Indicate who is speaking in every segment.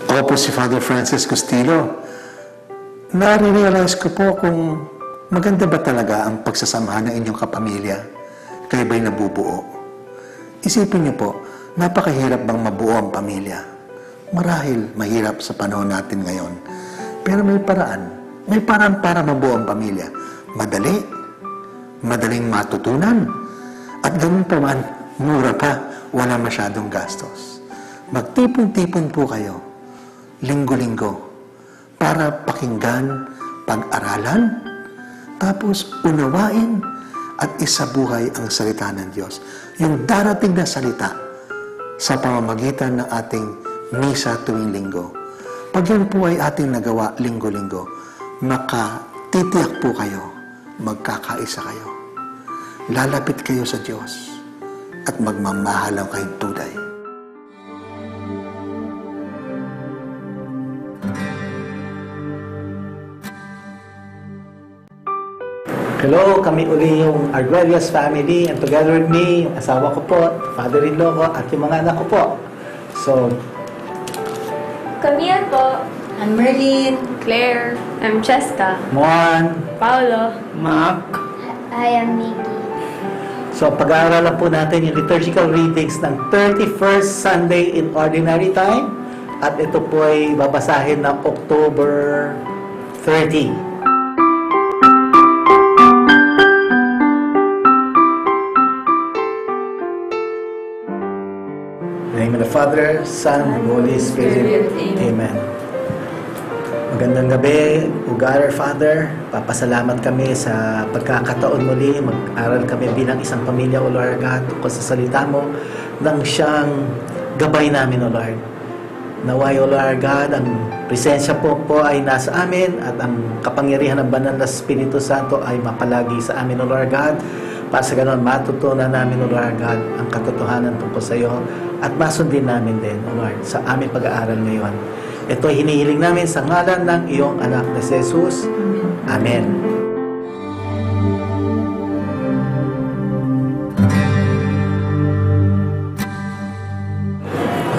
Speaker 1: Ako po si Father Francis Costilo. Nare-realize ko po kung maganda ba talaga ang pagsasamahan ng inyong kapamilya. Kayo ba'y nabubuo? Isipin niyo po, napakahirap bang mabuo ang pamilya? Marahil mahirap sa panahon natin ngayon. Pero may paraan. May paraan para mabuo ang pamilya. Madali. Madaling matutunan. At ganun pa man, mura pa. Wala masyadong gastos. Magtipon-tipon po kayo. Linggo-linggo. Para pakinggan, pag-aralan, tapos unawain at isabuhay ang salita ng Diyos. Yung darating na salita sa pamamagitan ng ating misa tuwing linggo. Pag yan po ay ating nagawa linggo-linggo, makatitiyak po kayo, magkakaisa kayo. Lalapit kayo sa Diyos at magmamahalang kayong tunay.
Speaker 2: Hello, kami uli yung Arguelles family, and together with me, yung asawa ko po, father-in-law ko, at yung mga anak ko po. So,
Speaker 3: Camille po.
Speaker 4: I'm Merlin.
Speaker 3: Claire. I'm Cheska.
Speaker 2: Juan.
Speaker 3: Paolo.
Speaker 2: Mark.
Speaker 4: I am Nikki.
Speaker 2: So, pag-aaralan po natin yung liturgical readings ng 31st Sunday in Ordinary Time, at ito po ay babasahin ng October 30. In the name of the Father, Son, and Holy Spirit. Amen. Magandang gabi, O God our Father. Papasalamat kami sa pagkakataon muli. Mag-aral kami bilang isang pamilya, O Lord God, tungkol sa salita mo nang siyang gabay namin, O Lord. Naway, O Lord God, ang presensya po ay nasa amin at ang kapangyarihan ng Banal na Espiritu Santo ay mapalagi sa amin, O Lord God. Para sa ganon, matutunan namin, O Lord God, ang katotohanan tungkol sa iyo at masundin namin din, O Lord, sa aming pag-aaral ngayon. Ito ay hinihiling namin sa ngalan ng iyong anak na si Jesus. Amen.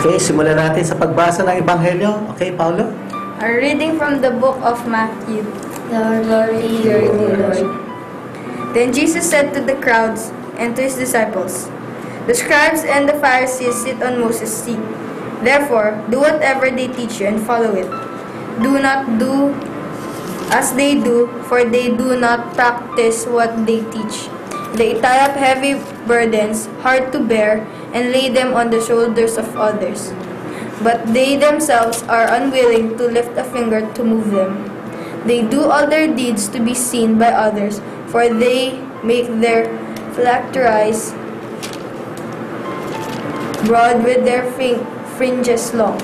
Speaker 2: Okay, simulan natin sa pagbasa ng Ebanghelyo. Okay, Paolo?
Speaker 3: A reading from the book of Matthew.
Speaker 4: Glory to you, Lord.
Speaker 3: Then Jesus said to the crowds and to his disciples, "The scribes and the Pharisees sit on Moses' seat. Therefore, do whatever they teach you and follow it. Do not do as they do, for they do not practice what they teach. They tie up heavy burdens, hard to bear, and lay them on the shoulders of others. But they themselves are unwilling to lift a finger to move them. They do all their deeds to be seen by others, for they make their phylacteries broad with their fringes long.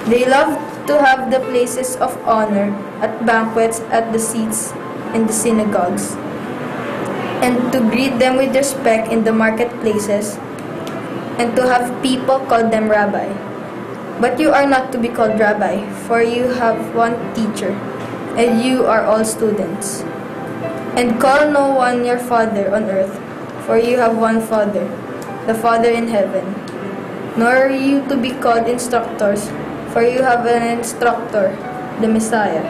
Speaker 3: They love to have the places of honor at banquets, at the seats in the synagogues, and to greet them with respect in the marketplaces, and to have people call them rabbi. But you are not to be called rabbi, for you have one teacher, and you are all students. And call no one your father on earth, for you have one Father, the Father in heaven. Nor are you to be called instructors, for you have an instructor, the Messiah.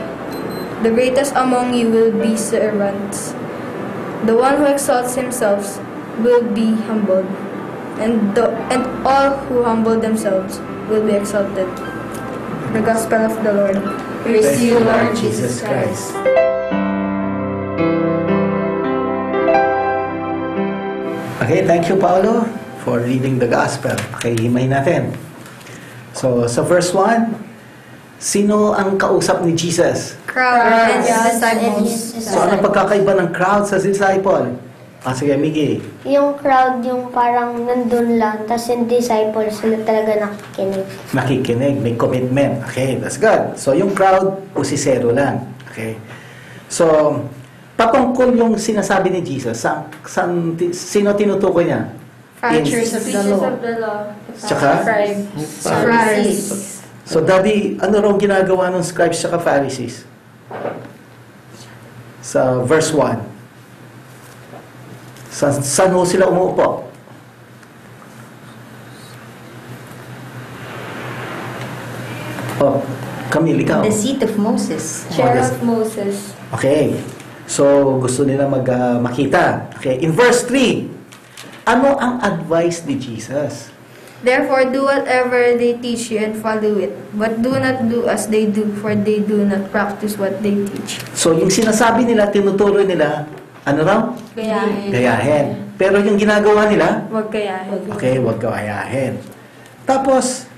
Speaker 3: The greatest among you will be servants. The one who exalts himself will be humbled, and all who humble themselves will be exalted." The Gospel of the Lord.
Speaker 4: Praise you, Lord Jesus Christ.
Speaker 2: Okay, thank you, Paolo, for reading the Gospel. Okay, himay natin. So, sa verse 1, sino ang kausap ni Jesus?
Speaker 3: Crowd and his disciples.
Speaker 2: So, anong pagkakaiba ng crowd sa disciple? Sige, Miggy.
Speaker 4: Yung crowd, yung parang nandun lang, tapos yung disciples, sila talaga nakikinig.
Speaker 2: Nakikinig, may commitment. Okay, that's good. So, yung crowd, usisero lang. Okay. So, patungkol yung sinasabi ni Jesus, sino tinutukoy niya?
Speaker 3: Teachers of the law.
Speaker 2: Tsaka?
Speaker 3: Pharisees.
Speaker 2: So, Daddy, ano raw ginagawa ng scribes tsaka Pharisees? Sa verse 1. Saan ho sila umuupo? Oh, Camille, ikaw.
Speaker 5: The seat of Moses.
Speaker 3: Chair of Moses.
Speaker 2: Okay. So, gusto nila makita. Okay. In verse 3, ano ang advice ni Jesus?
Speaker 3: Therefore, do whatever they teach you and follow it. But do not do as they do, for they do not practice what they teach.
Speaker 2: So, yung sinasabi nila, tinutuloy nila, ano raw?
Speaker 3: Gayahin.
Speaker 2: Gayahin. Pero yung ginagawa nila,
Speaker 3: Huwag gayahin.
Speaker 2: okay, huwag gayahin. Tapos,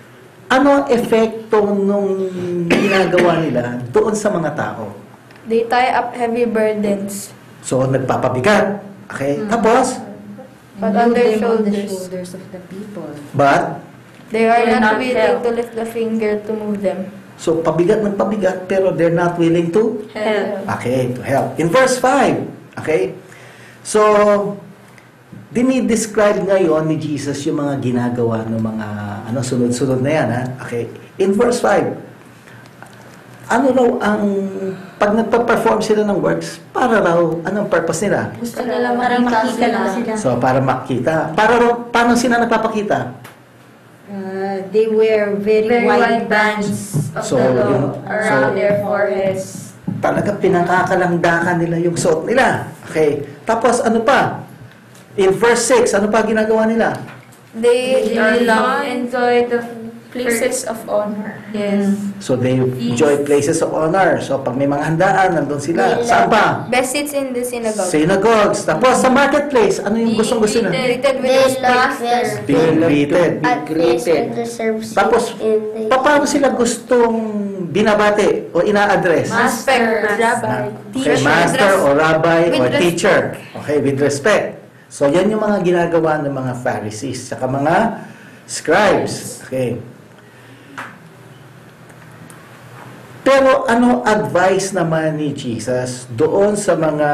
Speaker 2: ano ang epekto nung ginagawa nila doon sa mga tao?
Speaker 3: They tie up heavy burdens,
Speaker 2: So, nagpapabigat. Okay? Tapos,
Speaker 3: but
Speaker 5: And
Speaker 3: on
Speaker 5: load
Speaker 3: their
Speaker 5: them on the
Speaker 3: shoulders.
Speaker 5: shoulders of the people.
Speaker 2: but,
Speaker 3: They are
Speaker 5: They're
Speaker 3: not
Speaker 5: not
Speaker 3: willing
Speaker 5: help.
Speaker 3: to lift a finger to move them.
Speaker 2: so pabigat ng pabigat, pero they're not willing to
Speaker 3: Help.
Speaker 2: okay, to help. In verse 5, okay? So, dinidescribe ngayon ni Jesus yung mga ginagawa ng mga sunod-sunod na yan, ha? Okay. In verse 5, ano raw ang pag nagpa-perform sila ng works, para raw anong purpose nila?
Speaker 5: Gusto nila makita lang sila.
Speaker 2: So, para makita. Paano sila nagpapakita?
Speaker 5: They wear very wide bands
Speaker 3: of
Speaker 2: So,
Speaker 3: the law
Speaker 2: yung-
Speaker 3: around
Speaker 2: so-
Speaker 3: their foreheads.
Speaker 2: Talaga pinakakalangdakan nila yung suot nila. Okay. Tapos ano pa? In verse 6, ano pa ginagawa nila?
Speaker 3: They
Speaker 5: They
Speaker 3: love enjoy the places of honor. Yes.
Speaker 2: So they enjoy places of honor. So pag may mga handaan, nandun sila. Saan pa?
Speaker 3: Best seats in the synagogue.
Speaker 2: Synagogues. Tapos sa marketplace, ano yung gustong-gusto nila?
Speaker 3: Greeted with
Speaker 4: They
Speaker 3: respect.
Speaker 4: love us
Speaker 2: Being greeted.
Speaker 4: at least in the service.
Speaker 2: Tapos,
Speaker 4: in the
Speaker 2: paano sila gustong binabate o ina-address?
Speaker 3: Respect. Rabbi.
Speaker 2: Okay, master o rabbi
Speaker 3: With
Speaker 2: or teacher. Okay, with respect. So, yan yung mga ginagawa ng mga Pharisees saka mga scribes. Okay. Pero ano advice naman ni Jesus doon sa mga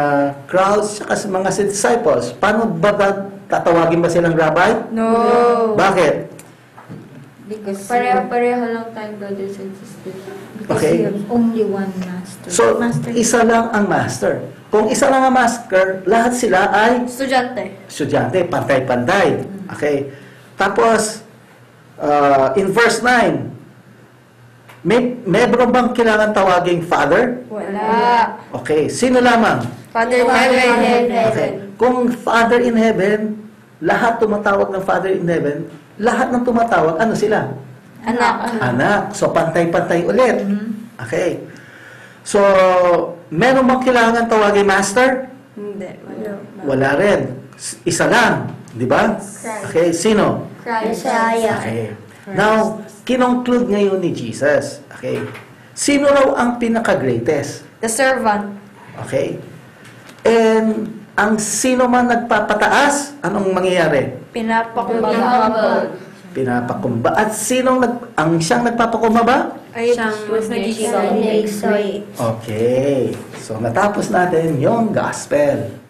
Speaker 2: crowds saka sa mga disciples? Paano ba tatawagin ba silang rabbi?
Speaker 3: No.
Speaker 2: Bakit?
Speaker 5: Because
Speaker 3: Pareho-pareho lang tayong brothers and sisters.
Speaker 5: because
Speaker 2: Okay.
Speaker 5: you have only one master.
Speaker 2: So,
Speaker 5: master.
Speaker 2: isa lang ang master. Kung isa lang ang master, lahat sila ay
Speaker 3: Estudyante.
Speaker 2: estudyante, pantay-pantay. Okay. Tapos, in verse 9, meron bang kailangan tawaging Father?
Speaker 3: Wala.
Speaker 2: Okay. Sino lamang?
Speaker 3: Father in heaven.
Speaker 2: Okay. Kung Father in heaven, lahat tumatawag ng Father in heaven, lahat ng tumatawag, ano sila?
Speaker 3: Anak.
Speaker 2: Anak. So, pantay-pantay ulit. Okay. So, meron bang kailangan tawagin Master?
Speaker 3: Hindi. Wala.
Speaker 2: Wala rin. Isa lang. Di ba? Okay. Sino?
Speaker 4: Messiah.
Speaker 2: Okay. Now, kinongclude ngayon ni Jesus. Okay. Sino raw ang pinaka-greatest?
Speaker 3: The servant.
Speaker 2: Okay. And ang sino man nagpapataas, anong mangyayari?
Speaker 3: Pinapakumbaba.
Speaker 2: Pinapakumba. At ang siyang nagpapakumbaba?
Speaker 3: Ay, mas nagiging
Speaker 4: Exalt.
Speaker 2: Okay. So, natapos natin yung gospel.